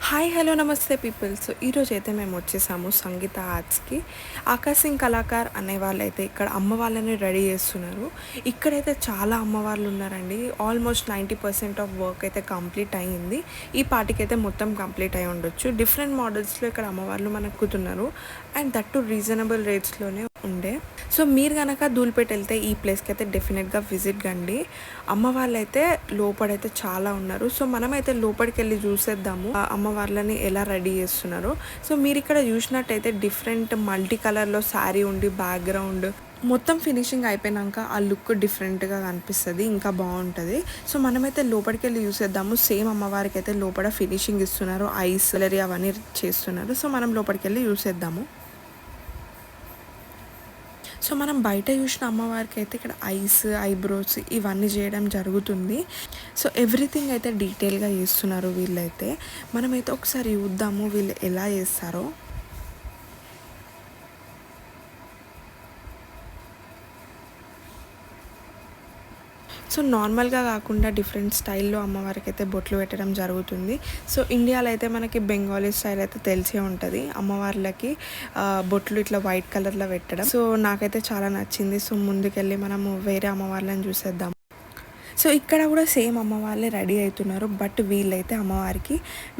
Hi hello నమస్తే people. So ఈరోజు అయితే మేము వచ్చేసాము సంగీత ఆర్ట్స్కి. ఆకాశ్ సింగ్ కళాకార్ అనే వాళ్ళైతే ఇక్కడ అమ్మ వాళ్ళని రెడీ చేస్తున్నారు. ఇక్కడైతే చాలా అమ్మవార్లు ఉన్నారండి. ఆల్మోస్ట్ 90% ఆఫ్ వర్క్ అయితే కంప్లీట్ అయ్యింది. ఈ పాటికైతే మొత్తం కంప్లీట్ అయి ఉండొచ్చు. డిఫరెంట్ మోడల్స్లో ఇక్కడ అమ్మవార్లు మనకు కుతున్నారు అండ్ దట్ టు రీజనబుల్ రేట్స్లోనే ఉండే. సో మీరు కనుక ధూల్పేట వెళ్తే ఈ ప్లేస్కి అయితే డెఫినెట్గా విజిట్ కండి. అమ్మ వాళ్ళైతే లోపడైతే చాలా ఉన్నారు. సో మనమైతే లోపలికి వెళ్ళి చూసేద్దాము అమ్మవార్లని ఎలా రెడీ చేస్తున్నారు. సో మీరు ఇక్కడ చూసినట్టయితే డిఫరెంట్ మల్టీ కలర్లో శారీ ఉండి బ్యాక్గ్రౌండ్ మొత్తం ఫినిషింగ్ అయిపోయినాక ఆ లుక్ డిఫరెంట్గా కనిపిస్తుంది, ఇంకా బాగుంటుంది. సో మనమైతే లోపలికి వెళ్ళి చూసేద్దాము. సేమ్ అమ్మవారికి అయితే లోపల ఫినిషింగ్ ఇస్తున్నారు, ఐస్ కలరీ అవన్నీ చేస్తున్నారు. సో మనం లోపలికి వెళ్ళి చూసేద్దాము. సో మనం బయట చూసిన అమ్మవారికి అయితే ఇక్కడ ఐస్ ఐబ్రోస్ ఇవన్నీ చేయడం జరుగుతుంది. సో ఎవ్రీథింగ్ అయితే డీటెయిల్గా చేస్తున్నారు వీళ్ళైతే. మనమైతే ఒకసారి చూద్దాము వీళ్ళు ఎలా చేస్తారో. సో నార్మల్గా కాకుండా డిఫరెంట్ స్టైల్లో అమ్మవారికి అయితే బొట్లు పెట్టడం జరుగుతుంది. సో ఇండియాలో అయితే మనకి బెంగాలీ స్టైల్ అయితే తెలిసే ఉంటుంది అమ్మవార్లకి బొట్లు ఇట్లా వైట్ కలర్లో పెట్టడం. సో నాకైతే చాలా నచ్చింది. సో ముందుకెళ్ళి మనము వేరే అమ్మవార్లను చూసేద్దాం. సో ఇక్కడ కూడా సేమ్ అమ్మవాళ్ళే రెడీ అవుతున్నారు. బట్ వీళ్ళైతే అమ్మవారికి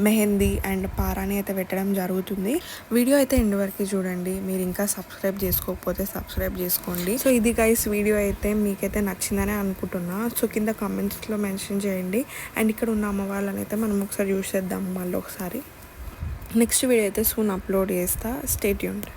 మెహందీ అండ్ పారాని అయితే పెట్టడం జరుగుతుంది. వీడియో అయితే ఎండ్ వరకు చూడండి. మీరు ఇంకా సబ్స్క్రైబ్ చేసుకోకపోతే సబ్స్క్రైబ్ చేసుకోండి. సో ఇది గైస్ వీడియో అయితే మీకైతే నచ్చిందని అనుకుంటున్నా. సో కింద కామెంట్స్లో మెన్షన్ చేయండి. అండ్ ఇక్కడ ఉన్న అమ్మవాళ్ళని అయితే మనం ఒకసారి చూసేద్దాం మళ్ళీ ఒకసారి. నెక్స్ట్ వీడియో అయితే సూన్ అప్లోడ్ చేస్తా. Stay tuned.